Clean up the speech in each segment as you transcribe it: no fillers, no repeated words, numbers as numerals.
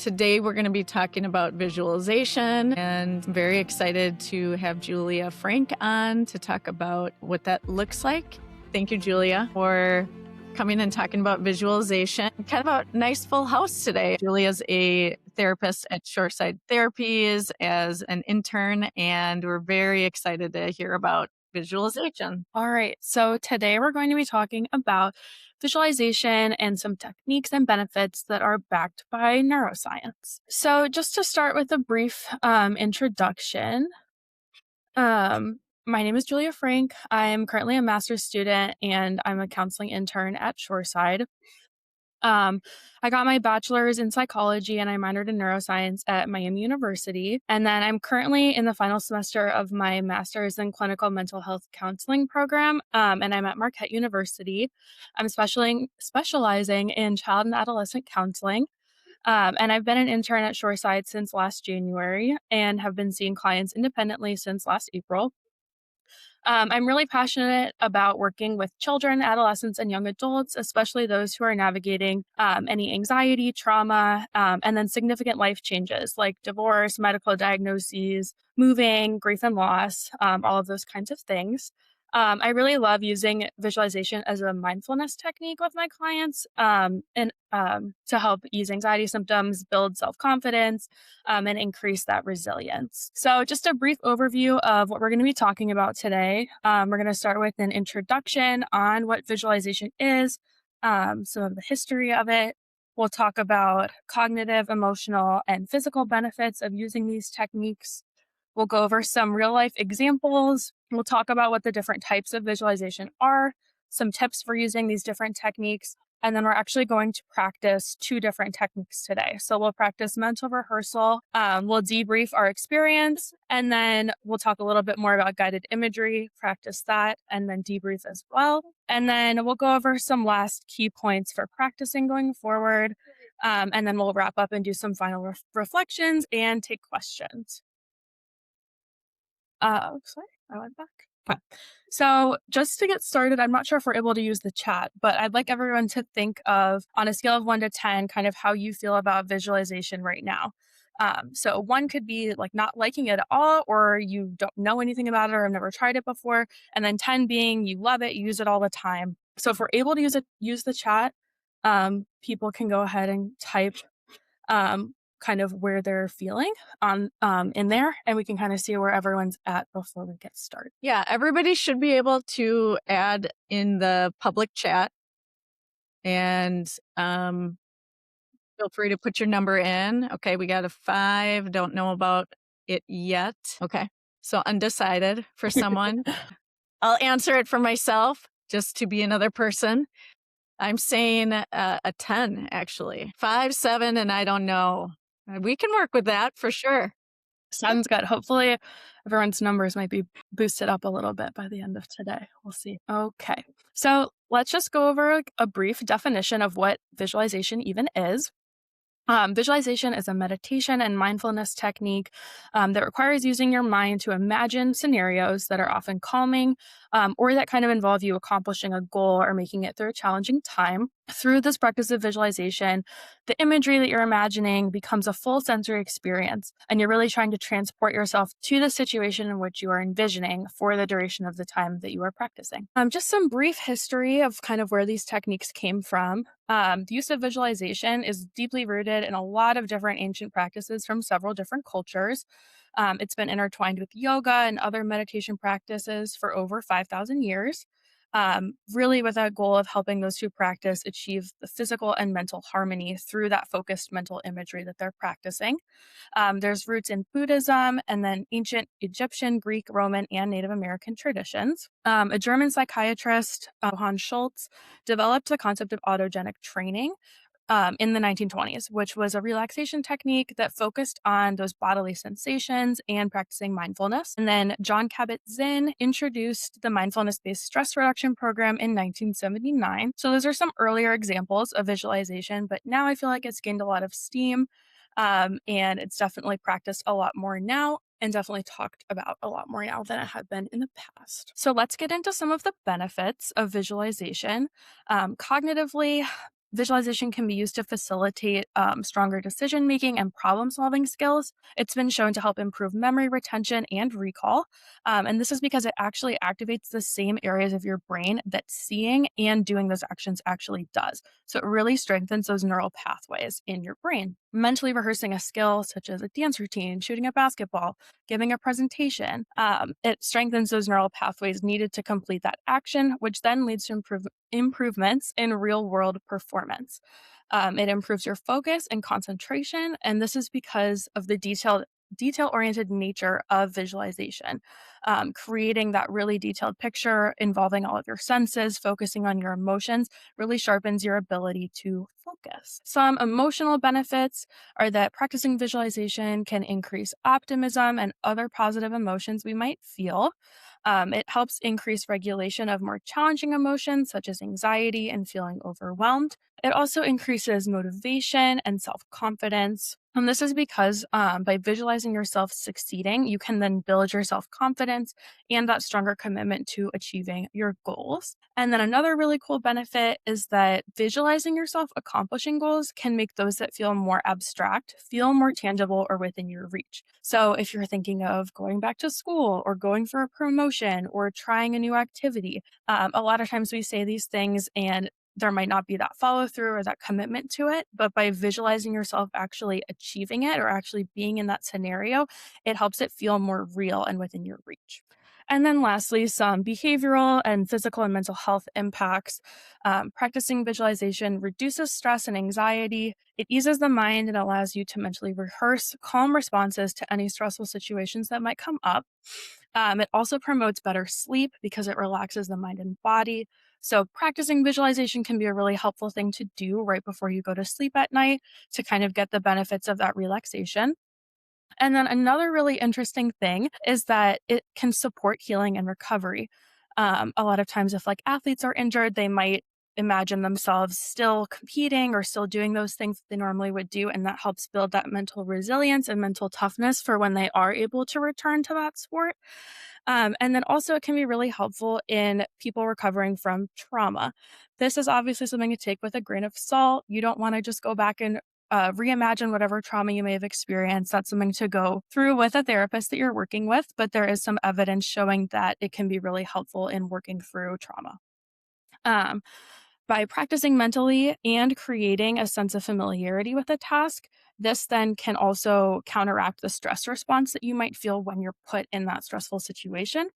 Today we're going to be talking about visualization, and I'm very excited to have Julia Frank on to talk about what that looks like. Thank you, Julia, for coming and talking about visualization. Kind of a nice full house today. Julia's a therapist at Shoreside Therapies as an intern, and we're very excited to hear about visualization. All right. So today we're going to be talking about visualization and some techniques and benefits that are backed by neuroscience. So just to start with a brief introduction, my name is Julia Frank. I'm currently a master's student and I'm a counseling intern at Shoreside. I got my bachelor's in psychology and I minored in neuroscience at Miami University. And then I'm currently in the final semester of my master's in clinical mental health counseling program. And I'm at Marquette University. I'm specializing in child and adolescent counseling. And I've been an intern at Shoreside since last January and have been seeing clients independently since last April. I'm really passionate about working with children, adolescents, and young adults, especially those who are navigating any anxiety, trauma, and then significant life changes like divorce, medical diagnoses, moving, grief and loss, all of those kinds of things. I really love using visualization as a mindfulness technique with my clients and to help ease anxiety symptoms, build self-confidence, and increase that resilience. So just a brief overview of what we're going to be talking about today. We're going to start with an introduction on what visualization is, some of the history of it. We'll talk about cognitive, emotional, and physical benefits of using these techniques. We'll go over some real life examples. We'll talk about what the different types of visualization are, some tips for using these different techniques, and then we're actually going to practice two different techniques today. So we'll practice mental rehearsal, we'll debrief our experience, and then we'll talk a little bit more about guided imagery, practice that, and then debrief as well. And then we'll go over some last key points for practicing going forward, and then we'll wrap up and do some final reflections and take questions. Sorry, I went back. Okay. So just to get started, I'm not sure if we're able to use the chat, but I'd like everyone to think of, on a scale of 1 to 10, kind of how you feel about visualization right now. So 1 could be like not liking it at all, or you don't know anything about it or have never tried it before. And then 10 being you love it, you use it all the time. So if we're able to use the chat, people can go ahead and type kind of where they're feeling on in there, and we can kind of see where everyone's at before we get started. Yeah, everybody should be able to add in the public chat, and feel free to put your number in. Okay, we got a 5. Don't know about it yet. Okay, so undecided for someone. I'll answer it for myself just to be another person. I'm saying a 10, actually. 5, 7, and I don't know. We can work with that for sure. Sounds good. Hopefully everyone's numbers might be boosted up a little bit by the end of today. We'll see. Okay. So let's just go over a brief definition of what visualization even is. Visualization is a meditation and mindfulness technique that requires using your mind to imagine scenarios that are often calming or that kind of involve you accomplishing a goal or making it through a challenging time. Through this practice of visualization, the imagery that you're imagining becomes a full sensory experience, and you're really trying to transport yourself to the situation in which you are envisioning for the duration of the time that you are practicing. Just some brief history of kind of where these techniques came from. The use of visualization is deeply rooted in a lot of different ancient practices from several different cultures. It's been intertwined with yoga and other meditation practices for over 5,000 years. Really with a goal of helping those who practice achieve the physical and mental harmony through that focused mental imagery that they're practicing. There's roots in Buddhism and then ancient Egyptian, Greek, Roman, and Native American traditions. A German psychiatrist, Vonn developed the concept of autogenic training in the 1920s, which was a relaxation technique that focused on those bodily sensations and practicing mindfulness. And then Jon Kabat-Zinn introduced the mindfulness-based stress reduction program in 1979. So those are some earlier examples of visualization, but now I feel like it's gained a lot of steam and it's definitely practiced a lot more now and definitely talked about a lot more now than it had been in the past. So let's get into some of the benefits of visualization. Cognitively, Visualization can be used to facilitate stronger decision making and problem solving skills. It's been shown to help improve memory retention and recall. And this is because it actually activates the same areas of your brain that seeing and doing those actions actually does. So it really strengthens those neural pathways in your brain. Mentally rehearsing a skill such as a dance routine, shooting a basketball, giving a presentation, it strengthens those neural pathways needed to complete that action, which then leads to improvements in real world performance. It improves your focus and concentration, and this is because of the detail oriented nature of visualization. Creating that really detailed picture involving all of your senses, focusing on your emotions, really sharpens your ability to focus. Some emotional benefits are that practicing visualization can increase optimism and other positive emotions we might feel. It helps increase regulation of more challenging emotions such as anxiety and feeling overwhelmed. It also increases motivation and self confidence. And this is because by visualizing yourself succeeding, you can then build your self confidence and that stronger commitment to achieving your goals. And then another really cool benefit is that visualizing yourself accomplishing goals can make those that feel more abstract feel more tangible or within your reach. So if you're thinking of going back to school or going for a promotion or trying a new activity, a lot of times we say these things and there might not be that follow through or that commitment to it. But by visualizing yourself actually achieving it or actually being in that scenario, it helps it feel more real and within your reach. And then lastly, some behavioral and physical and mental health impacts. Practicing visualization reduces stress and anxiety. It eases the mind and allows you to mentally rehearse calm responses to any stressful situations that might come up. It also promotes better sleep because it relaxes the mind and body. So, practicing visualization can be a really helpful thing to do right before you go to sleep at night to kind of get the benefits of that relaxation. And then another really interesting thing is that it can support healing and recovery. A lot of times, if like athletes are injured, they might imagine themselves still competing or still doing those things that they normally would do. And that helps build that mental resilience and mental toughness for when they are able to return to that sport. And then also, it can be really helpful in people recovering from trauma. This is obviously something to take with a grain of salt. You don't want to just go back and reimagine whatever trauma you may have experienced. That's something to go through with a therapist that you're working with, but there is some evidence showing that it can be really helpful in working through trauma. Um, by practicing mentally and creating a sense of familiarity with a task, this then can also counteract the stress response that you might feel when you're put in that stressful situation,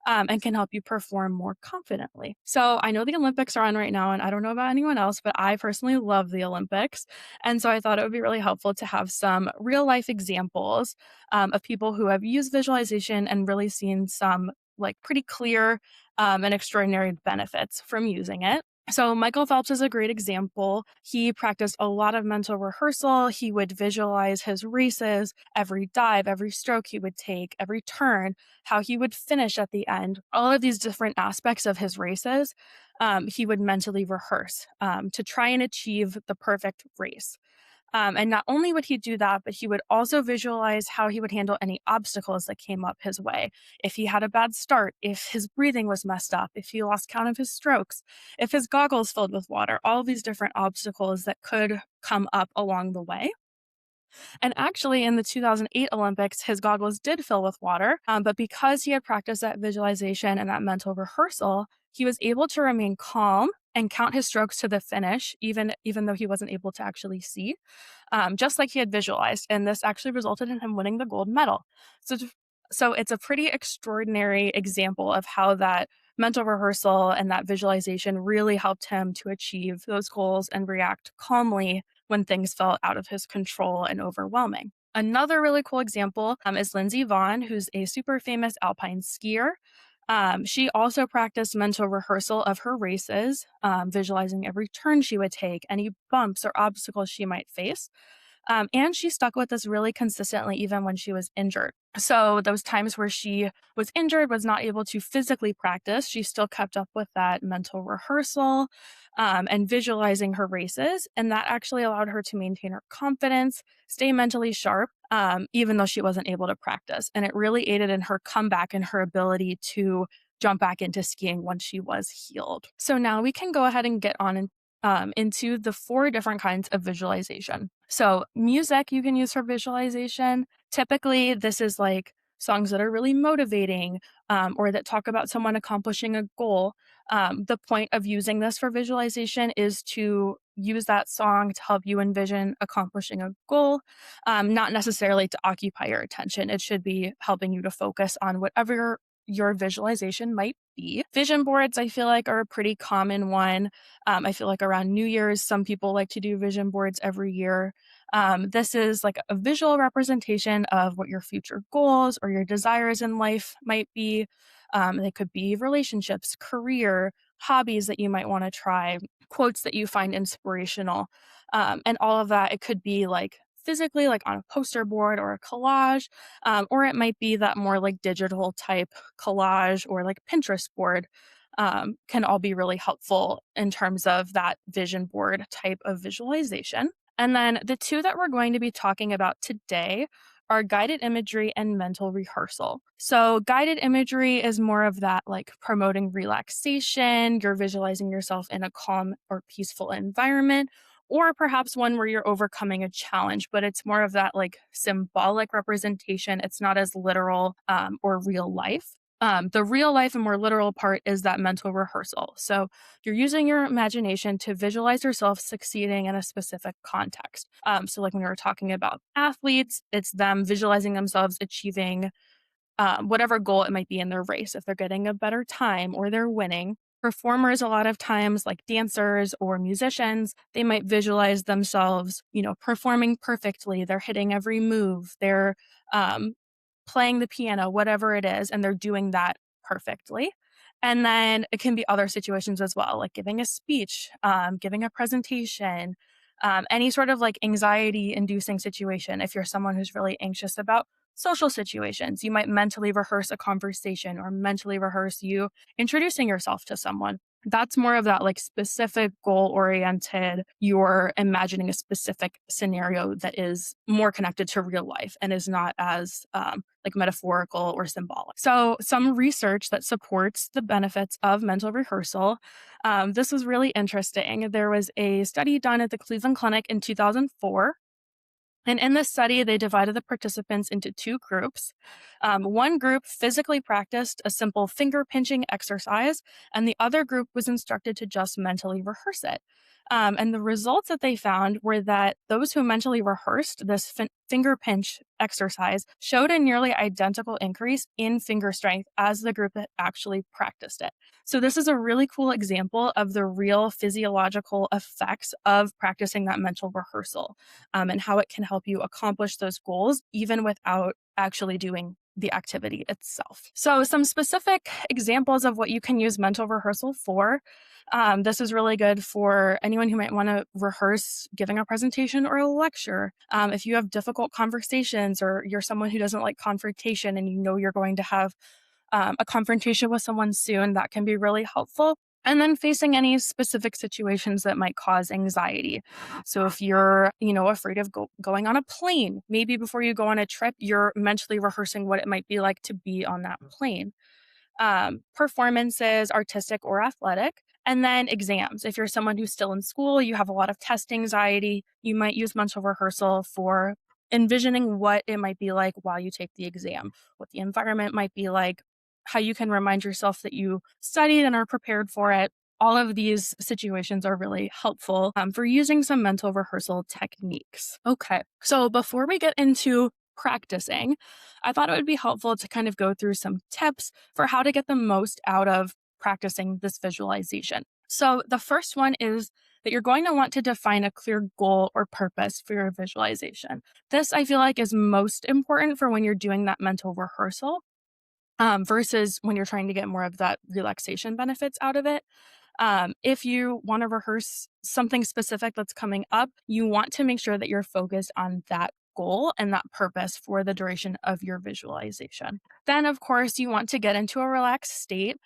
and can help you perform more confidently. So I know the Olympics are on right now, and I don't know about anyone else, but I personally love the Olympics. And so I thought it would be really helpful to have some real life examples of people who have used visualization and really seen some like pretty clear and extraordinary benefits from using it. So, Michael Phelps is a great example. He practiced a lot of mental rehearsal. He would visualize his races, every dive, every stroke he would take, every turn, how he would finish at the end. All of these different aspects of his races, he would mentally rehearse to try and achieve the perfect race. And not only would he do that, but he would also visualize how he would handle any obstacles that came up his way. If he had a bad start, if his breathing was messed up, if he lost count of his strokes, if his goggles filled with water, all of these different obstacles that could come up along the way. And actually, in the 2008 Olympics, his goggles did fill with water. But because he had practiced that visualization and that mental rehearsal, he was able to remain calm and count his strokes to the finish, even though he wasn't able to actually see, just like he had visualized. And this actually resulted in him winning the gold medal. So, so it's a pretty extraordinary example of how that mental rehearsal and that visualization really helped him to achieve those goals and react calmly when things felt out of his control and overwhelming. Another really cool example is Lindsey Vonn, who's a super famous alpine skier. She also practiced mental rehearsal of her races, visualizing every turn she would take, any bumps or obstacles she might face. And she stuck with this really consistently, even when she was injured. So, those times where she was injured, was not able to physically practice, she still kept up with that mental rehearsal and visualizing her races. And that actually allowed her to maintain her confidence, stay mentally sharp, even though she wasn't able to practice. And it really aided in her comeback and her ability to jump back into skiing once she was healed. So, now we can go ahead and get on into the four different kinds of visualization. So, music you can use for visualization. Typically, this is like songs that are really motivating or that talk about someone accomplishing a goal. The point of using this for visualization is to use that song to help you envision accomplishing a goal, not necessarily to occupy your attention. It should be helping you to focus on whatever your visualization might be. Vision boards, I feel like, are a pretty common one. I feel like around New Year's, some people like to do vision boards every year. This is like a visual representation of what your future goals or your desires in life might be. They could be relationships, career, hobbies that you might want to try, quotes that you find inspirational, and all of that. It could be like physically, like on a poster board or a collage, or it might be that more like digital type collage or like Pinterest board. Can all be really helpful in terms of that vision board type of visualization. And then the two that we're going to be talking about today are guided imagery and mental rehearsal. So, guided imagery is more of that like promoting relaxation, you're visualizing yourself in a calm or peaceful environment, or perhaps one where you're overcoming a challenge, but it's more of that like symbolic representation. It's not as literal or real life. The real life and more literal part is that mental rehearsal. So you're using your imagination to visualize yourself succeeding in a specific context. So, like when we were talking about athletes, it's them visualizing themselves achieving whatever goal it might be in their race, if they're getting a better time or they're winning. Performers, a lot of times, like dancers or musicians, they might visualize themselves, performing perfectly. They're hitting every move. They're um, playing the piano, whatever it is, and they're doing that perfectly. And then it can be other situations as well, like giving a speech, giving a presentation, any sort of like anxiety inducing situation. If you're someone who's really anxious about social situations, you might mentally rehearse a conversation or mentally rehearse you introducing yourself to someone. That's more of that like specific goal oriented. You're imagining a specific scenario that is more connected to real life and is not as like metaphorical or symbolic. So, some research that supports the benefits of mental rehearsal. This was really interesting. There was a study done at the Cleveland Clinic in 2004. And in this study, they divided the participants into two groups. One group physically practiced a simple finger pinching exercise, and the other group was instructed to just mentally rehearse it. And the results that they found were that those who mentally rehearsed this finger pinch exercise showed a nearly identical increase in finger strength as the group that actually practiced it. So, this is a really cool example of the real physiological effects of practicing that mental rehearsal and how it can help you accomplish those goals even without actually doing the activity itself. So, some specific examples of what you can use mental rehearsal for. This is really good for anyone who might want to rehearse giving a presentation or a lecture. If you have difficult conversations or you're someone who doesn't like confrontation and you know you're going to have a confrontation with someone soon, that can be really helpful. And then facing any specific situations that might cause anxiety. So if you're, afraid of going on a plane, maybe before you go on a trip, you're mentally rehearsing what it might be like to be on that plane. Performances, artistic or athletic, and then exams. If you're someone who's still in school, you have a lot of test anxiety, you might use mental rehearsal for envisioning what it might be like while you take the exam, what the environment might be like, how you can remind yourself that you studied and are prepared for it. All of these situations are really helpful for using some mental rehearsal techniques. Okay, so before we get into practicing, I thought it would be helpful to kind of go through some tips for how to get the most out of practicing this visualization. So, the first one is that you're going to want to define a clear goal or purpose for your visualization. This, I feel like, is most important for when you're doing that mental rehearsal versus when you're trying to get more of that relaxation benefits out of it. If you want to rehearse something specific that's coming up, you want to make sure that you're focused on that goal and that purpose for the duration of your visualization. Then, of course, you want to get into a relaxed state.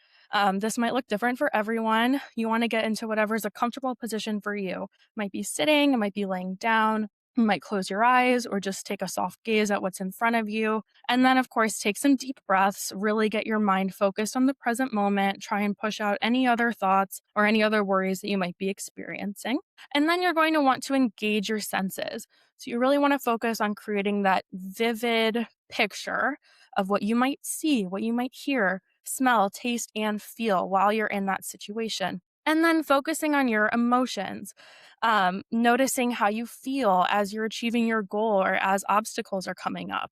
This might look different for everyone. You want to get into whatever's a comfortable position for you. It might be sitting, it might be laying down. You might close your eyes or just take a soft gaze at what's in front of you. And then, of course, take some deep breaths, really get your mind focused on the present moment. Try and push out any other thoughts or any other worries that you might be experiencing. And then you're going to want to engage your senses. So you really want to focus on creating that vivid picture of what you might see, what you might hear, smell, taste, and feel while you're in that situation. And then focusing on your emotions, noticing how you feel as you're achieving your goal or as obstacles are coming up.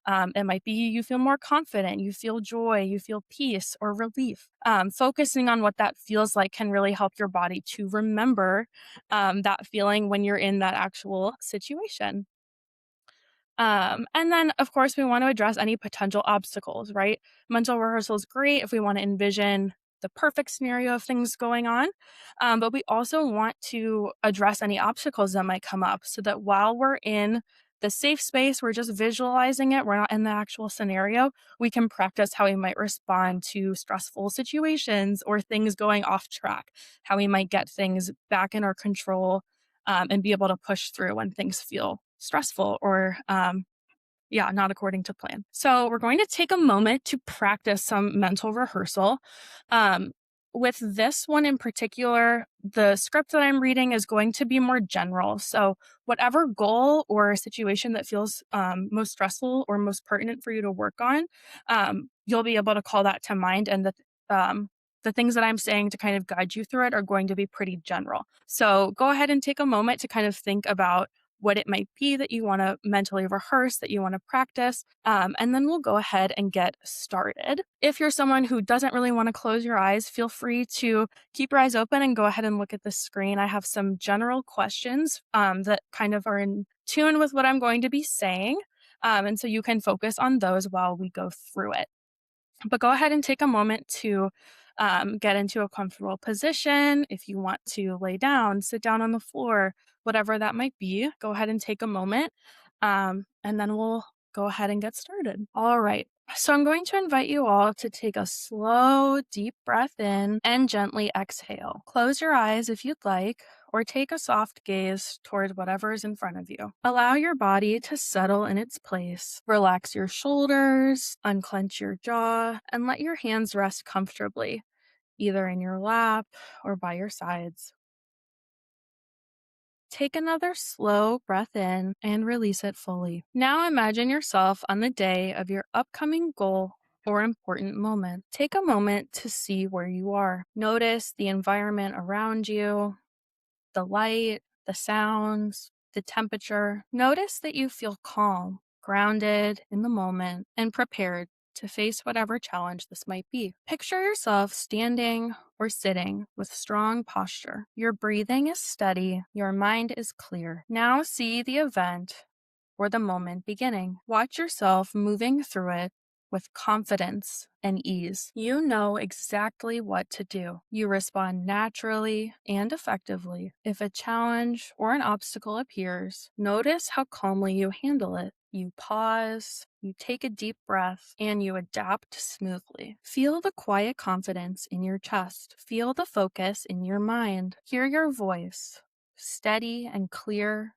It might be you feel more confident, you feel joy, you feel peace or relief. Focusing on what that feels like can really help your body to remember that feeling when you're in that actual situation. And then, of course, we want to address any potential obstacles, right? Mental rehearsal is great if we want to envision the perfect scenario of things going on. But we also want to address any obstacles that might come up so that while we're in the safe space, we're just visualizing it, we're not in the actual scenario, we can practice how we might respond to stressful situations or things going off track, how we might get things back in our control and be able to push through when things feel stressful or yeah, not according to plan. So we're going to take a moment to practice some mental rehearsal. Um, with this one in particular, the script that I'm reading is going to be more general. So whatever goal or situation that feels most stressful or most pertinent for you to work on, you'll be able to call that to mind, and the things that I'm saying to kind of guide you through it are going to be pretty general. So go ahead and take a moment to kind of think about what it might be that you want to mentally rehearse, that you want to practice. And then we'll go ahead and get started. If you're someone who doesn't really want to close your eyes, feel free to keep your eyes open and go ahead and look at the screen. I have some general questions that kind of are in tune with what I'm going to be saying. And so you can focus on those while we go through it. But go ahead and take a moment to get into a comfortable position. If you want to lay down, sit down on the floor, whatever that might be, go ahead and take a moment. And then we'll go ahead and get started. All right. So I'm going to invite you all to take a slow, deep breath in and gently exhale. Close your eyes if you'd like, or take a soft gaze toward whatever is in front of you. Allow your body to settle in its place. Relax your shoulders, unclench your jaw, and let your hands rest comfortably, either in your lap or by your sides. Take another slow breath in and release it fully. Now imagine yourself on the day of your upcoming goal or important moment. Take a moment to see where you are. Notice the environment around you, the light, the sounds, the temperature. Notice that you feel calm, grounded in the moment, and prepared to face whatever challenge this might be. Picture yourself standing or sitting with strong posture. Your breathing is steady, your mind is clear. Now see the event or the moment beginning. Watch yourself moving through it with confidence and ease. You know exactly what to do. You respond naturally and effectively. If a challenge or an obstacle appears, notice how calmly you handle it. You pause, you take a deep breath, and you adapt smoothly. Feel the quiet confidence in your chest. Feel the focus in your mind. Hear your voice, steady and clear.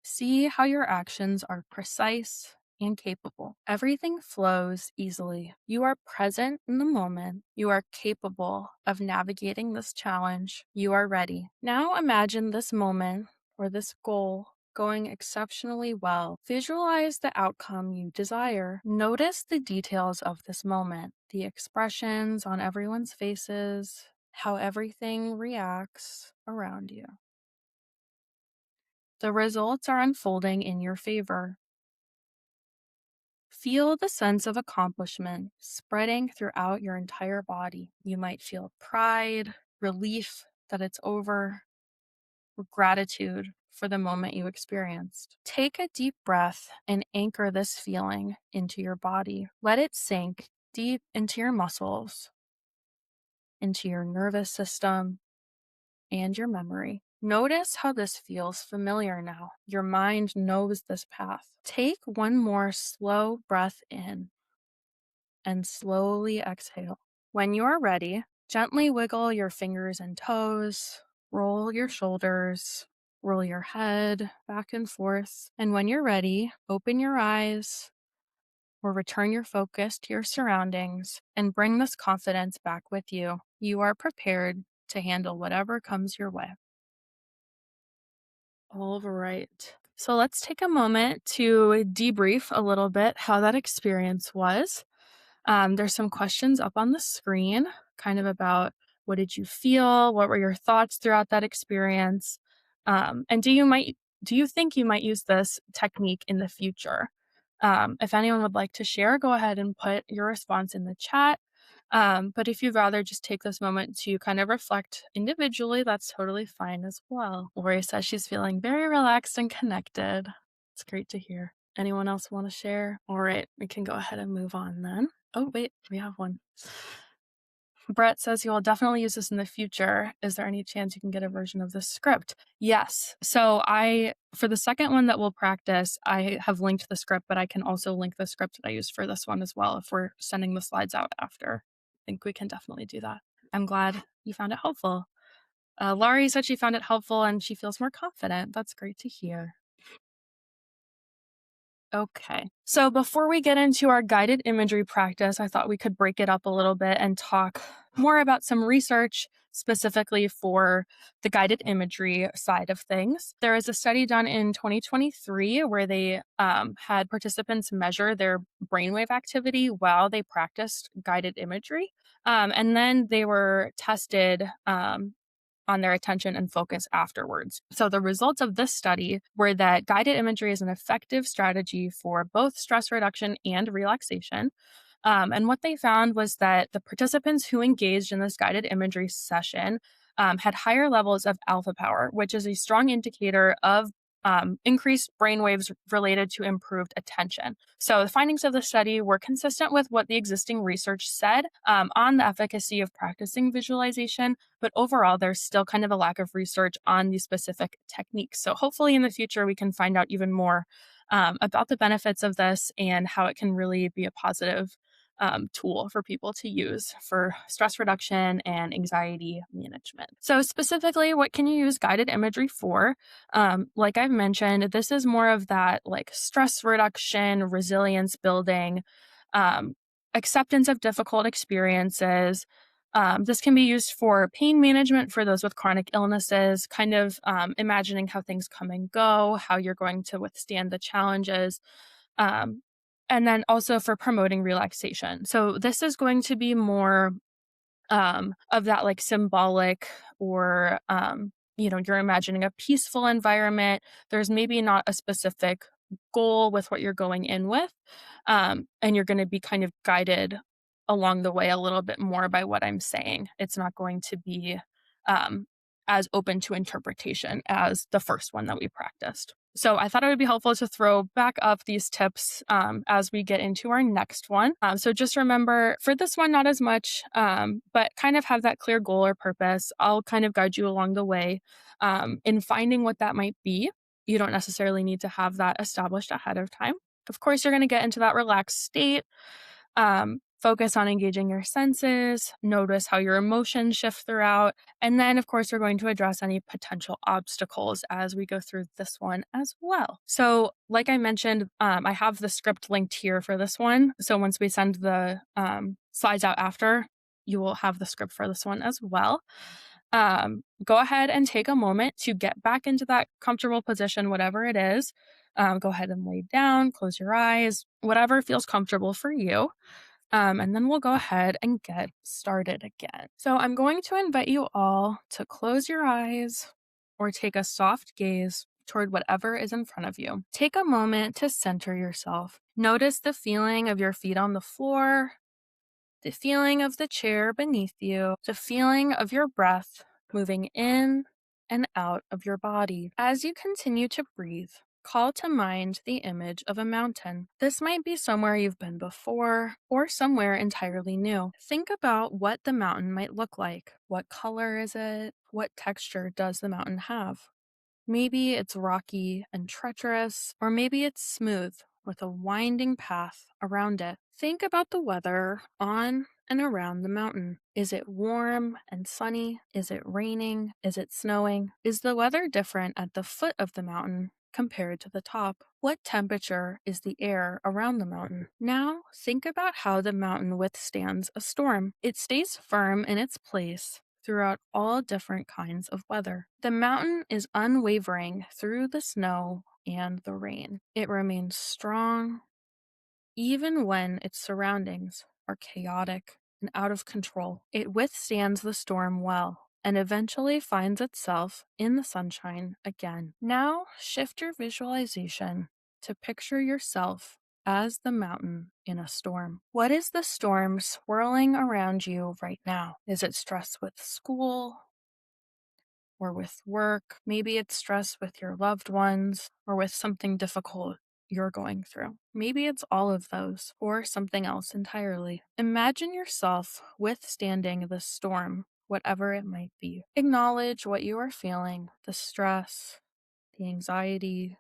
See how your actions are precise and capable. Everything flows easily. You are present in the moment. You are capable of navigating this challenge. You are ready. Now imagine this moment or this goal going exceptionally well. Visualize the outcome you desire. Notice the details of this moment, the expressions on everyone's faces, how everything reacts around you. The results are unfolding in your favor. Feel the sense of accomplishment spreading throughout your entire body. You might feel pride, relief that it's over, or gratitude for the moment you experienced. Take a deep breath and anchor this feeling into your body. Let it sink deep into your muscles, into your nervous system, and your memory. Notice how this feels familiar now. Your mind knows this path. Take one more slow breath in and slowly exhale. When you are ready, gently wiggle your fingers and toes, roll your shoulders, Roll your head back and forth. And when you're ready, open your eyes or return your focus to your surroundings and bring this confidence back with you. You are prepared to handle whatever comes your way. All right. So let's take a moment to debrief a little bit how that experience was. There's some questions up on the screen, kind of about what did you feel? What were your thoughts throughout that experience? And do you think you might use this technique in the future? If anyone would like to share, go ahead and put your response in the chat. But if you'd rather just take this moment to kind of reflect individually, that's totally fine as well. Lori says she's feeling very relaxed and connected. It's great to hear. Anyone else want to share? All right, we can go ahead and move on then. Oh, wait, we have one. Brett says you will definitely use this in the future. Is there any chance you can get a version of this script? Yes. So for the second one that we'll practice, I have linked the script, but I can also link the script that I used for this one as well if we're sending the slides out after. I think we can definitely do that. I'm glad you found it helpful. Laurie said she found it helpful and she feels more confident. That's great to hear. Okay. So before we get into our guided imagery practice, I thought we could break it up a little bit and talk more about some research specifically for the guided imagery side of things. There is a study done in 2023 where they had participants measure their brainwave activity while they practiced guided imagery. And then they were tested on their attention and focus afterwards. So, the results of this study were that guided imagery is an effective strategy for both stress reduction and relaxation. And what they found was that the participants who engaged in this guided imagery session had higher levels of alpha power, which is a strong indicator of increased brain waves related to improved attention. So the findings of the study were consistent with what the existing research said on the efficacy of practicing visualization, but overall, there's still kind of a lack of research on these specific techniques. So hopefully in the future, we can find out even more about the benefits of this and how it can really be a positive tool for people to use for stress reduction and anxiety management. So, specifically, what can you use guided imagery for? Like I've mentioned, this is more of that like stress reduction, resilience building, um, acceptance of difficult experiences. This can be used for pain management for those with chronic illnesses, kind of imagining how things come and go, how you're going to withstand the challenges. Um, and then also for promoting relaxation. So this is going to be more of that like symbolic or, you're imagining a peaceful environment. There's maybe not a specific goal with what you're going in with. And you're going to be kind of guided along the way a little bit more by what I'm saying. It's not going to be um, as open to interpretation as the first one that we practiced. So I thought it would be helpful to throw back up these tips as we get into our next one. So just remember for this one, not as much, but kind of have that clear goal or purpose. I'll kind of guide you along the way in finding what that might be. You don't necessarily need to have that established ahead of time. Of course, you're going to get into that relaxed state. Focus on engaging your senses, notice how your emotions shift throughout, and then, of course, we're going to address any potential obstacles as we go through this one as well. So, like I mentioned, I have the script linked here for this one. So, once we send the slides out after, you will have the script for this one as well. Go ahead and take a moment to get back into that comfortable position, whatever it is. Go ahead and lay down, close your eyes, whatever feels comfortable for you. And then we'll go ahead and get started again. So I'm going to invite you all to close your eyes or take a soft gaze toward whatever is in front of you. Take a moment to center yourself. Notice the feeling of your feet on the floor, the feeling of the chair beneath you, the feeling of your breath moving in and out of your body. As you continue to breathe, call to mind the image of a mountain. This might be somewhere you've been before or somewhere entirely new. Think about what the mountain might look like. What color is it? What texture does the mountain have? Maybe it's rocky and treacherous, or maybe it's smooth with a winding path around it. Think about the weather on and around the mountain. Is it warm and sunny? Is it raining? Is it snowing? Is the weather different at the foot of the mountain compared to the top? What temperature is the air around the mountain? Now, think about how the mountain withstands a storm. It stays firm in its place throughout all different kinds of weather. The mountain is unwavering through the snow and the rain. It remains strong even when its surroundings are chaotic and out of control. It withstands the storm well and eventually finds itself in the sunshine again. Now, shift your visualization to picture yourself as the mountain in a storm. What is the storm swirling around you right now? Is it stress with school or with work? Maybe it's stress with your loved ones or with something difficult you're going through. Maybe it's all of those or something else entirely. Imagine yourself withstanding the storm, whatever it might be. Acknowledge what you are feeling, the stress, the anxiety,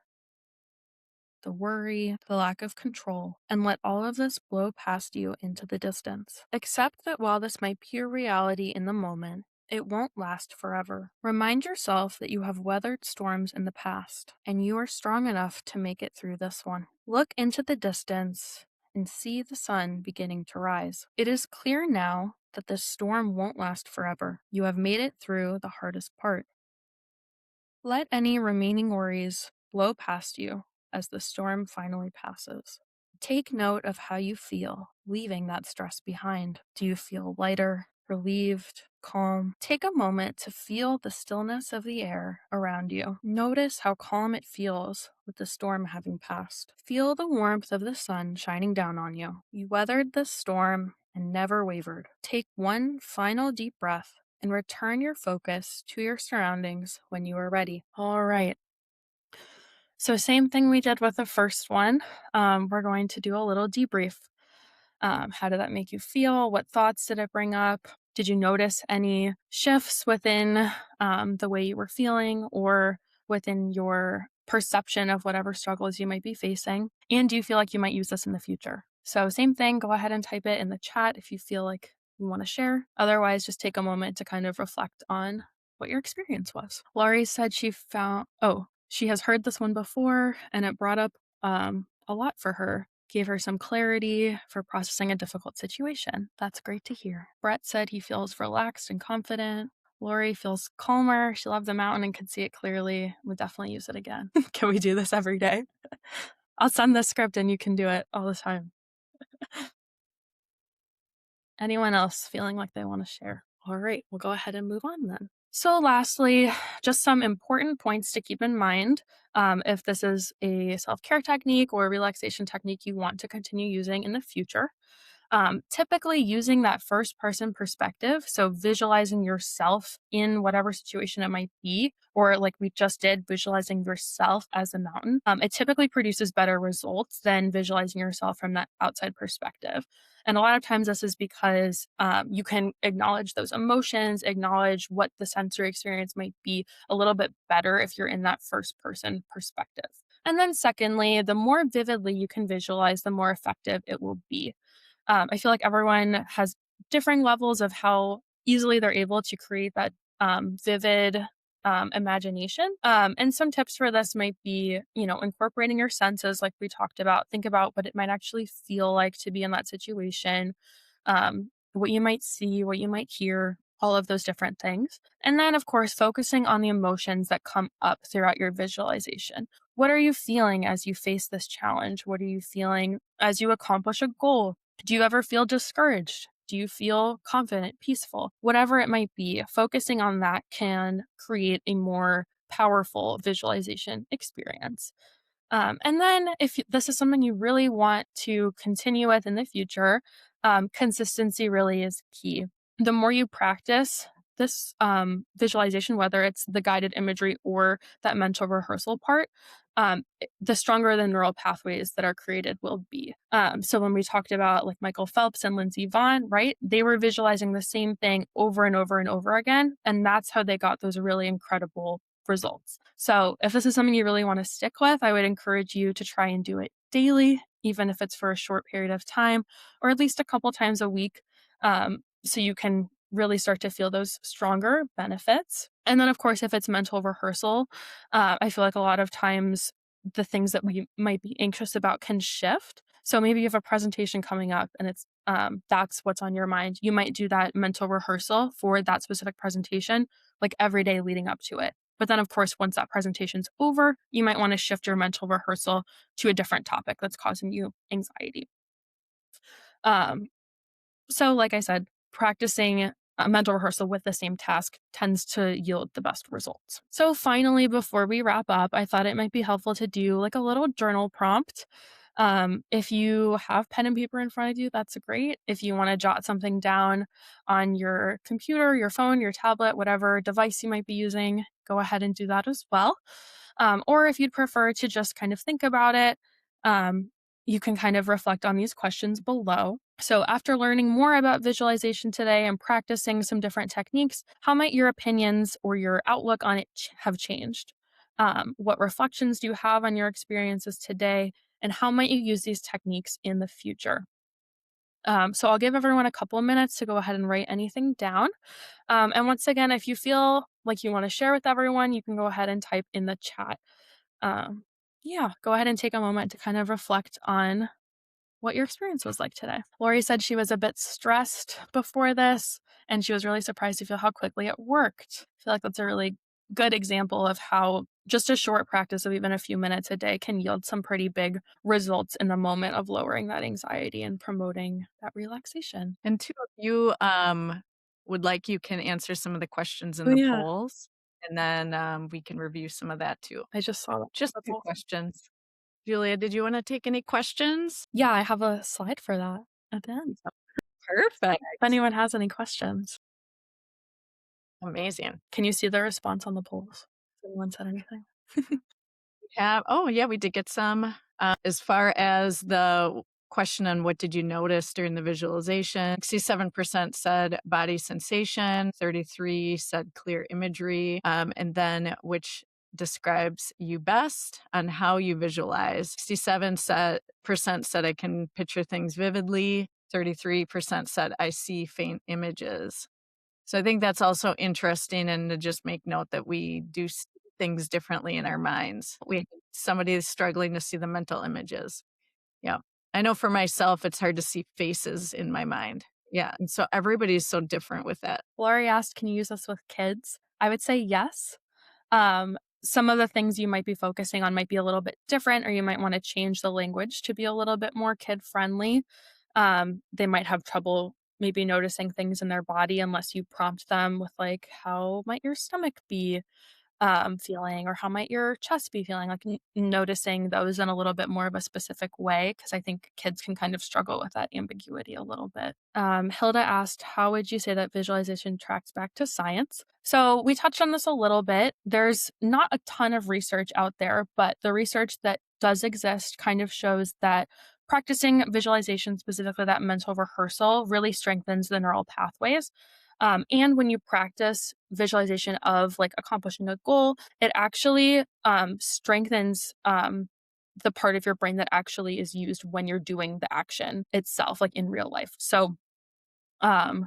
the worry, the lack of control, and let all of this blow past you into the distance. Accept that while this might be your reality in the moment, it won't last forever. Remind yourself that you have weathered storms in the past, and you are strong enough to make it through this one. Look into the distance and see the sun beginning to rise. It is clear now that this storm won't last forever. You have made it through the hardest part. Let any remaining worries blow past you as the storm finally passes. Take note of how you feel leaving that stress behind. Do you feel lighter, relieved, calm? Take a moment to feel the stillness of the air around you. Notice how calm it feels with the storm having passed. Feel the warmth of the sun shining down on you. You weathered the storm and never wavered. Take one final deep breath and return your focus to your surroundings when you are ready. All right. So same thing we did with the first one. We're going to do a little debrief. How did that make you feel? What thoughts did it bring up? Did you notice any shifts within the way you were feeling or within your perception of whatever struggles you might be facing? And do you feel like you might use this in the future? So same thing, go ahead and type it in the chat if you feel like you want to share. Otherwise, just take a moment to kind of reflect on what your experience was. Laurie said she has heard this one before and it brought up a lot for her. Gave her some clarity for processing a difficult situation. That's great to hear. Brett said he feels relaxed and confident. Lori feels calmer. She loved the mountain and could see it clearly. Would definitely use it again. Can we do this every day? I'll send the script and you can do it all the time. Anyone else feeling like they want to share? All right, we'll go ahead and move on then. So lastly, just some important points to keep in mind if this is a self-care technique or a relaxation technique you want to continue using in the future. Typically using that first person perspective, so visualizing yourself in whatever situation it might be, or like we just did, visualizing yourself as a mountain, it typically produces better results than visualizing yourself from that outside perspective. And a lot of times this is because you can acknowledge those emotions, acknowledge what the sensory experience might be a little bit better if you're in that first person perspective. And then secondly, the more vividly you can visualize, the more effective it will be. I feel like everyone has differing levels of how easily they're able to create that vivid imagination. And some tips for this might be, incorporating your senses, like we talked about. Think about what it might actually feel like to be in that situation, what you might see, what you might hear, all of those different things. And then, of course, focusing on the emotions that come up throughout your visualization. What are you feeling as you face this challenge? What are you feeling as you accomplish a goal? Do you ever feel discouraged? Do you feel confident, peaceful? Whatever it might be, focusing on that can create a more powerful visualization experience. And then if this is something you really want to continue with in the future, consistency really is key. The more you practice this visualization, whether it's the guided imagery or that mental rehearsal part, the stronger the neural pathways that are created will be. So when we talked about like Michael Phelps and Lindsey Vonn, right? They were visualizing the same thing over and over and over again. And that's how they got those really incredible results. So if this is something you really want to stick with, I would encourage you to try and do it daily, even if it's for a short period of time, or at least a couple times a week. So you can really start to feel those stronger benefits. And then, of course, if it's mental rehearsal, I feel like a lot of times the things that we might be anxious about can shift. So maybe you have a presentation coming up and it's that's what's on your mind. You might do that mental rehearsal for that specific presentation, like every day leading up to it. But then, of course, once that presentation's over, you might want to shift your mental rehearsal to a different topic that's causing you anxiety. Um, so, like I said, practicing a mental rehearsal with the same task tends to yield the best results. So, finally, before we wrap up, I thought it might be helpful to do like a little journal prompt. If you have pen and paper in front of you, that's great. If you want to jot something down on your computer, your phone, your tablet, whatever device you might be using, go ahead and do that as well. Or if you'd prefer to just kind of think about it, um, you can kind of reflect on these questions below. So, after learning more about visualization today and practicing some different techniques, how might your opinions or your outlook on it have changed? What reflections do you have on your experiences today? And how might you use these techniques in the future? So, I'll give everyone a couple of minutes to go ahead and write anything down. And once again, if you feel like you want to share with everyone, you can go ahead and type in the chat. Um, yeah, go ahead and take a moment to kind of reflect on what your experience was like today. Laurie said she was a bit stressed before this, and she was really surprised to feel how quickly it worked. I feel like that's a really good example of how just a short practice of even a few minutes a day can yield some pretty big results in the moment of lowering that anxiety and promoting that relaxation. And two, if you would like, you can answer some of the questions Oh, in the yeah. polls, and then we can review some of that too. I just saw that. Just That's two awesome. questions. Julia, did you want to take any questions? Yeah, I have a slide for that at the end. If Perfect. anyone has any questions, Amazing. can you see the response on the polls? Has anyone said anything? Oh, yeah, we did get some. As far as the question on what did you notice during the visualization, 67% said body sensation, 33 said clear imagery, and then which describes you best on how you visualize. 67% said I can picture things vividly. 33% said I see faint images. So I think that's also interesting, and to just make note that we do see things differently in our minds. Somebody is struggling to see the mental images. Yeah. I know for myself, it's hard to see faces in my mind. Yeah. And so everybody's so different with that. Laurie asked, "Can you use this with kids?" I would say yes. Some of the things you might be focusing on might be a little bit different, or you might want to change the language to be a little bit more kid friendly. They might have trouble maybe noticing things in their body unless you prompt them with, like, how might your stomach be feeling, or how might your chest be feeling, like noticing those in a little bit more of a specific way, because I think kids can kind of struggle with that ambiguity a little bit. Hilda asked, how would you say that visualization tracks back to science? So we touched on this a little bit. There's not a ton of research out there, but the research that does exist kind of shows that practicing visualization, specifically that mental rehearsal, really strengthens the neural pathways. And when you practice visualization of like accomplishing a goal, it actually strengthens the part of your brain that actually is used when you're doing the action itself, like in real life. So, um,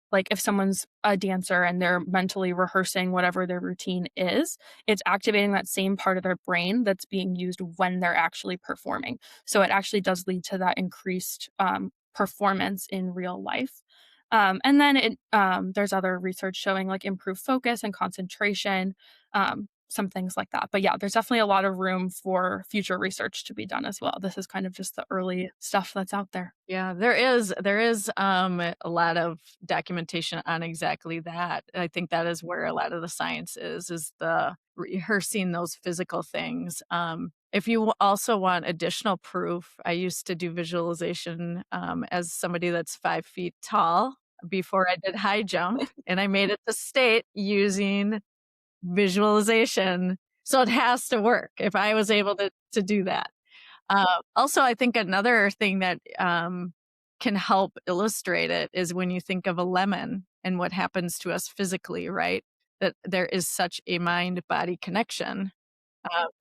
like if someone's a dancer and they're mentally rehearsing whatever their routine is, it's activating that same part of their brain that's being used when they're actually performing. So it actually does lead to that increased performance in real life. And then there's other research showing like improved focus and concentration, some things like that. But yeah, there's definitely a lot of room for future research to be done as well. This is kind of just the early stuff that's out there. Yeah, there is a lot of documentation on exactly that. I think that is where a lot of the science is the rehearsing those physical things. If you also want additional proof, I used to do visualization as somebody that's 5 feet tall before I did high jump, and I made it to state using visualization. So it has to work if I was able to do that. Also, I think another thing that can help illustrate it is when you think of a lemon and what happens to us physically, right? That there is such a mind body connection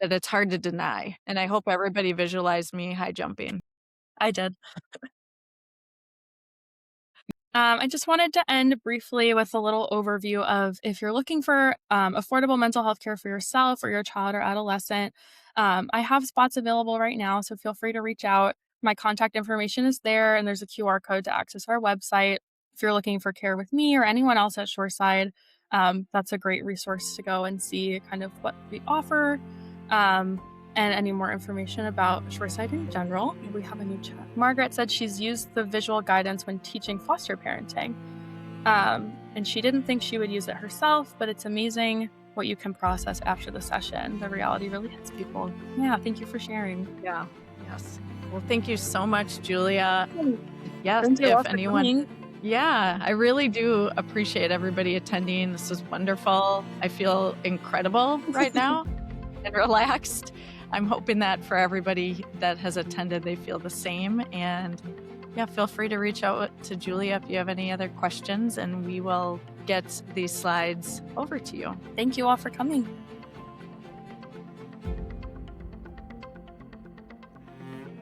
that it's hard to deny. And I hope everybody visualized me high jumping. I did. I just wanted to end briefly with a little overview of if you're looking for affordable mental health care for yourself or your child or adolescent. I have spots available right now, so feel free to reach out. My contact information is there, and there's a QR code to access our website. If you're looking for care with me or anyone else at Shoreside, that's a great resource to go and see kind of what we offer. And any more information about Shoreside in general. We have a new chat. Margaret said she's used the visual guidance when teaching foster parenting. And she didn't think she would use it herself, but it's amazing what you can process after the session. The reality really hits people. Yeah, thank you for sharing. Yeah. Yes. Well, thank you so much, Julia. Yes, Thank you all if for anyone. coming. Yeah, I really do appreciate everybody attending. This was wonderful. I feel incredible right now and relaxed. I'm hoping that for everybody that has attended, they feel the same. And yeah, feel free to reach out to Julia if you have any other questions, and we will get these slides over to you. Thank you all for coming.